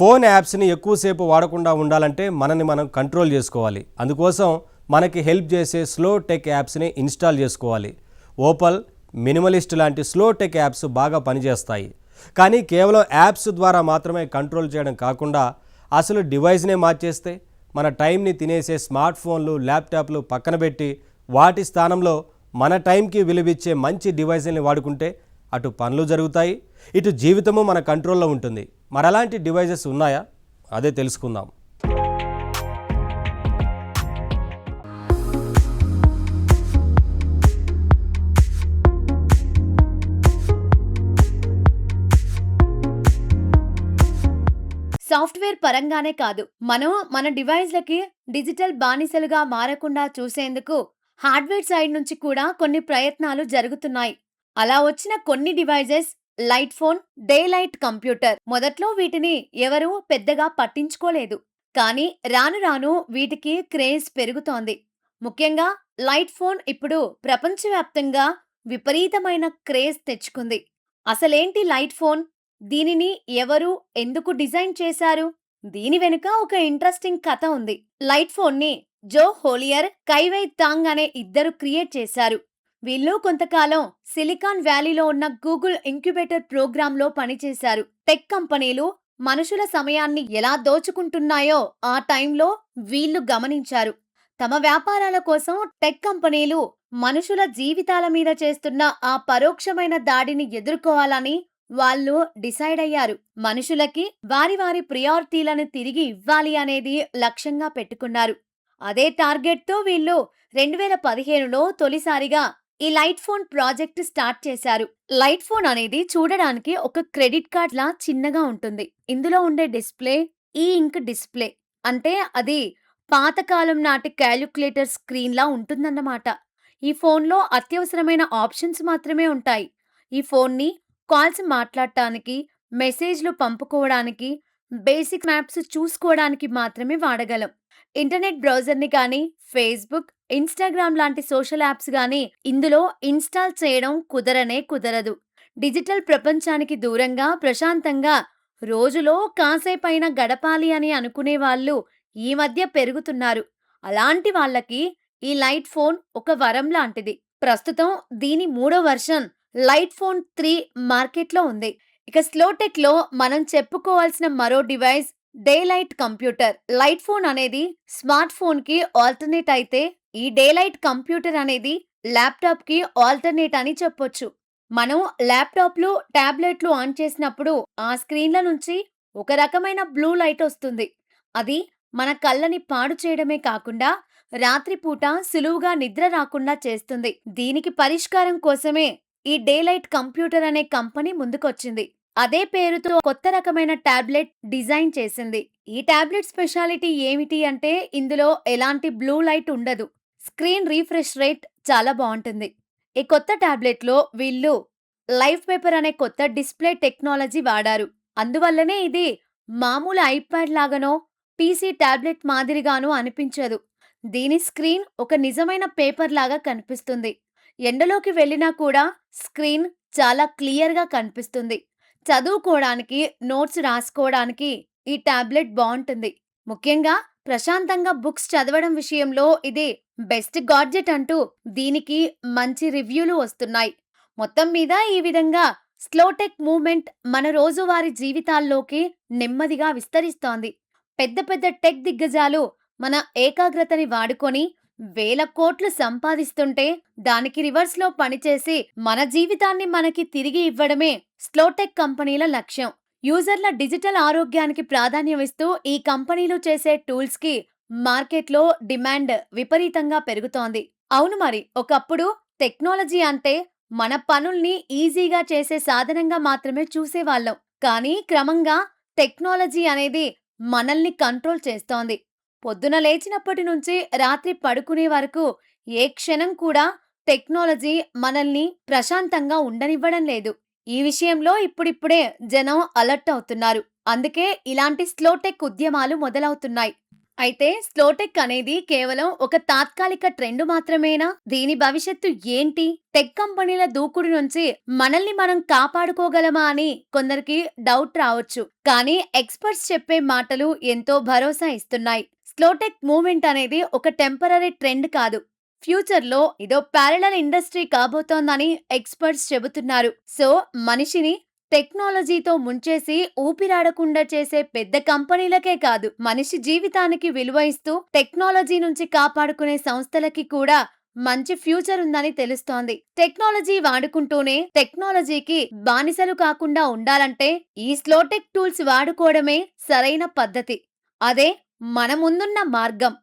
Phone యాప్స్ని ఎక్కువసేపు వాడకుండా ఉండాలంటే మనని మనం కంట్రోల్ చేసుకోవాలి. అందుకోసం మనకి హెల్ప్ చేసే స్లో టెక్ యాప్స్ని ఇన్స్టాల్ చేసుకోవాలి. ఓపల్, మినిమలిస్ట్ లాంటి స్లో టెక్ యాప్స్ బాగా పనిచేస్తాయి. కానీ కేవలం యాప్స్ ద్వారా మాత్రమే కంట్రోల్ చేయడం కాకుండా అసలు డివైస్నే మార్చేస్తే మన టైంని తినేసే స్మార్ట్ ఫోన్లు, ల్యాప్టాప్లు పక్కన పెట్టి వాటి స్థానంలో మన టైంకి విలువిచ్చే మంచి డివైస్ని వాడుకుంటే అటు పనులు జరుగుతాయి, ఇటు జీవితము మన కంట్రోల్లో ఉంటుంది. మరలాంటి డివైజెస్ ఉన్నాయా? అదే తెలుసుకుందాం. సాఫ్ట్వేర్ పరంగానే కాదు, మనం మన డివైస్లకి డిజిటల్ బానిసలుగా మారకుండా చూసేందుకు హార్డ్వేర్ సైడ్ నుంచి కూడా కొన్ని ప్రయత్నాలు జరుగుతున్నాయి. అలా వచ్చిన కొన్ని devices light phone, day light computer. మొదట్లో వీటిని ఎవరూ పెద్దగా పట్టించుకోలేదు. కానీ రాను రాను వీటికి క్రేజ్ పెరుగుతోంది. ముఖ్యంగా లైట్ ఫోన్ ఇప్పుడు ప్రపంచవ్యాప్తంగా విపరీతమైన క్రేజ్ తెచ్చుకుంది. అసలేంటి లైట్ ఫోన్? దీనిని ఎవరు, ఎందుకు డిజైన్ చేశారు? దీని వెనుక ఒక ఇంట్రెస్టింగ్ కథ ఉంది. లైట్ ఫోన్ ని జో హోలియర్, కైవై తాంగ్ అనే ఇద్దరు క్రియేట్ చేశారు. వీళ్ళు కొంతకాలం సిలికాన్ వ్యాలీలో ఉన్న గూగుల్ ఇంక్యుబేటర్ ప్రోగ్రాంలో పనిచేశారు. టెక్ కంపెనీలు మనుషుల సమయాన్ని ఎలా దోచుకుంటున్నాయో ఆ టైంలో వీళ్ళు గమనించారు. తమ వ్యాపారాల కోసం టెక్ కంపెనీలు మనుషుల జీవితాల మీద చేస్తున్న ఆ పరోక్షమైన దాడిని ఎదుర్కోవాలని వాళ్ళు డిసైడ్ అయ్యారు. మనుషులకి వారి వారి ప్రియారిటీలను తిరిగి ఇవ్వాలి అనేది లక్ష్యంగా పెట్టుకున్నారు. అదే టార్గెట్తో వీళ్ళు 2015లో తొలిసారిగా ఈ లైట్ ఫోన్ ప్రాజెక్ట్ స్టార్ట్ చేశారు. లైట్ ఫోన్ అనేది చూడడానికి ఒక క్రెడిట్ కార్డ్ లా చిన్నగా ఉంటుంది. ఇందులో ఉండే డిస్ప్లే ఈ ఇంక్ డిస్ప్లే. అంటే అది పాతకాలం నాటి క్యాలిక్యులేటర్ స్క్రీన్ లా ఉంటుందన్నమాట. ఈ ఫోన్లో అత్యవసరమైన ఆప్షన్స్ మాత్రమే ఉంటాయి. ఈ ఫోన్ని కాల్స్ మాట్లాడటానికి, మెసేజ్లు పంపుకోవడానికి, బేసిక్ మ్యాప్స్ చూసుకోవడానికి మాత్రమే వాడగలం. ఇంటర్నెట్ బ్రౌజర్ని కానీ, ఫేస్బుక్, ఇన్స్టాగ్రామ్ లాంటి సోషల్ యాప్స్ గానీ ఇందులో ఇన్స్టాల్ చేయడం కుదరదు. డిజిటల్ ప్రపంచానికి దూరంగా ప్రశాంతంగా రోజులో కాసేపైనా గడపాలి అని అనుకునే వాళ్ళు ఈ మధ్య పెరుగుతున్నారు. అలాంటి వాళ్ళకి ఈ లైట్ ఫోన్ ఒక వరం లాంటిది. ప్రస్తుతం దీని 3వ వర్షన్ లైట్ ఫోన్ 3 మార్కెట్లో ఉంది. ఇక స్లోటెక్ లో మనం చెప్పుకోవాల్సిన మరో device day light computer. Light phone అనేది స్మార్ట్ ఫోన్ కి ఆల్టర్నేట్ అయితే, ఈ డే లైట్ కంప్యూటర్ అనేది ల్యాప్టాప్ కి ఆల్టర్నేట్ అని చెప్పొచ్చు. మనం ల్యాప్టాప్లు, టాబ్లెట్లు ఆన్ చేసినప్పుడు ఆ స్క్రీన్ల నుంచి ఒక రకమైన బ్లూ లైట్ వస్తుంది. అది మన కళ్ళని పాడు చేయడమే కాకుండా రాత్రిపూట సులువుగా నిద్ర రాకుండా చేస్తుంది. దీనికి పరిష్కారం కోసమే ఈ డే లైట్ కంప్యూటర్ అనే కంపెనీ ముందుకొచ్చింది. అదే పేరుతో కొత్త రకమైన టాబ్లెట్ డిజైన్ చేసింది. ఈ టాబ్లెట్ స్పెషాలిటీ ఏమిటి అంటే ఇందులో ఎలాంటి బ్లూ లైట్ ఉండదు. స్క్రీన్ రీఫ్రెష్ రేట్ చాలా బాగుంటుంది. ఈ కొత్త టాబ్లెట్ లో వీళ్ళు లైవ్ పేపర్ అనే కొత్త డిస్ప్లే టెక్నాలజీ వాడారు. అందువల్లనే ఇది మామూలు ఐప్యాడ్ లాగానో, పీసీ టాబ్లెట్ మాదిరిగానో అనిపించదు. దీని స్క్రీన్ ఒక నిజమైన పేపర్ లాగా కనిపిస్తుంది. ఎండలోకి వెళ్ళినా కూడా స్క్రీన్ చాలా క్లియర్గా కనిపిస్తుంది. చదువుకోవడానికి, నోట్స్ రాసుకోవడానికి ఈ టాబ్లెట్ బాగుంటుంది. ముఖ్యంగా ప్రశాంతంగా బుక్స్ చదవడం విషయంలో ఇది బెస్ట్ గాడ్జెట్ అంటూ దీనికి మంచి రివ్యూలు వస్తున్నాయి. మొత్తం మీద ఈ విధంగా స్లోటెక్ మూవ్మెంట్ మన రోజువారీ జీవితాల్లోకి నెమ్మదిగా విస్తరిస్తోంది. పెద్ద పెద్ద టెక్ దిగ్గజాలు మన ఏకాగ్రతని వాడుకొని వేల కోట్లు సంపాదిస్తుంటే, దానికి రివర్స్ లో పనిచేసి మన జీవితాన్ని మనకి తిరిగి ఇవ్వడమే స్లోటెక్ కంపెనీల లక్ష్యం. యూజర్ల డిజిటల్ ఆరోగ్యానికి ప్రాధాన్యమిస్తూ ఈ కంపెనీలు చేసే టూల్స్ కి మార్కెట్లో డిమాండ్ విపరీతంగా పెరుగుతోంది. అవును మరి, ఒకప్పుడు టెక్నాలజీ అంటే మన పనుల్ని ఈజీగా చేసే సాధనంగా మాత్రమే చూసేవాళ్ళం. కానీ క్రమంగా టెక్నాలజీ అనేది మనల్ని కంట్రోల్ చేస్తోంది. పొద్దున లేచినప్పటి నుంచి రాత్రి పడుకునే వరకు ఏ క్షణం కూడా టెక్నాలజీ మనల్ని ప్రశాంతంగా ఉండనివ్వడం లేదు. ఈ విషయంలో ఇప్పుడిప్పుడే జనం అలర్ట్ అవుతున్నారు. అందుకే ఇలాంటి స్లోటెక్ ఉద్యమాలు మొదలవుతున్నాయి. అయితే స్లోటెక్ అనేది కేవలం ఒక తాత్కాలిక ట్రెండ్ మాత్రమేనా? దీని భవిష్యత్తు ఏంటి? టెక్ కంపెనీల దూకుడు నుంచి మనల్ని మనం కాపాడుకోగలమా అని కొందరికి డౌట్ రావచ్చు. కానీ ఎక్స్‌పర్ట్స్ చెప్పే మాటలు ఎంతో భరోసా ఇస్తున్నాయి. స్లోటెక్ మూవ్‌మెంట్ అనేది ఒక టెంపరరీ ట్రెండ్ కాదు. ఫ్యూచర్‌లో ఇదో ప్యారలల్ ఇండస్ట్రీ కాబోతోందని ఎక్స్‌పర్ట్స్ చెబుతున్నారు. సో, మనిషిని టెక్నాలజీతో ముంచేసి ఊపిరాడకుండా చేసే పెద్ద కంపెనీలకే కాదు, మనిషి జీవితానికి విలువ ఇస్తూ టెక్నాలజీ నుంచి కాపాడుకునే సంస్థలకి కూడా మంచి ఫ్యూచర్ ఉందని తెలుస్తోంది. టెక్నాలజీ వాడుకుంటూనే టెక్నాలజీకి బానిసలు కాకుండా ఉండాలంటే ఈ స్లోటెక్ టూల్స్ వాడుకోవడమే సరైన పద్ధతి. అదే మన ముందున్న మార్గం.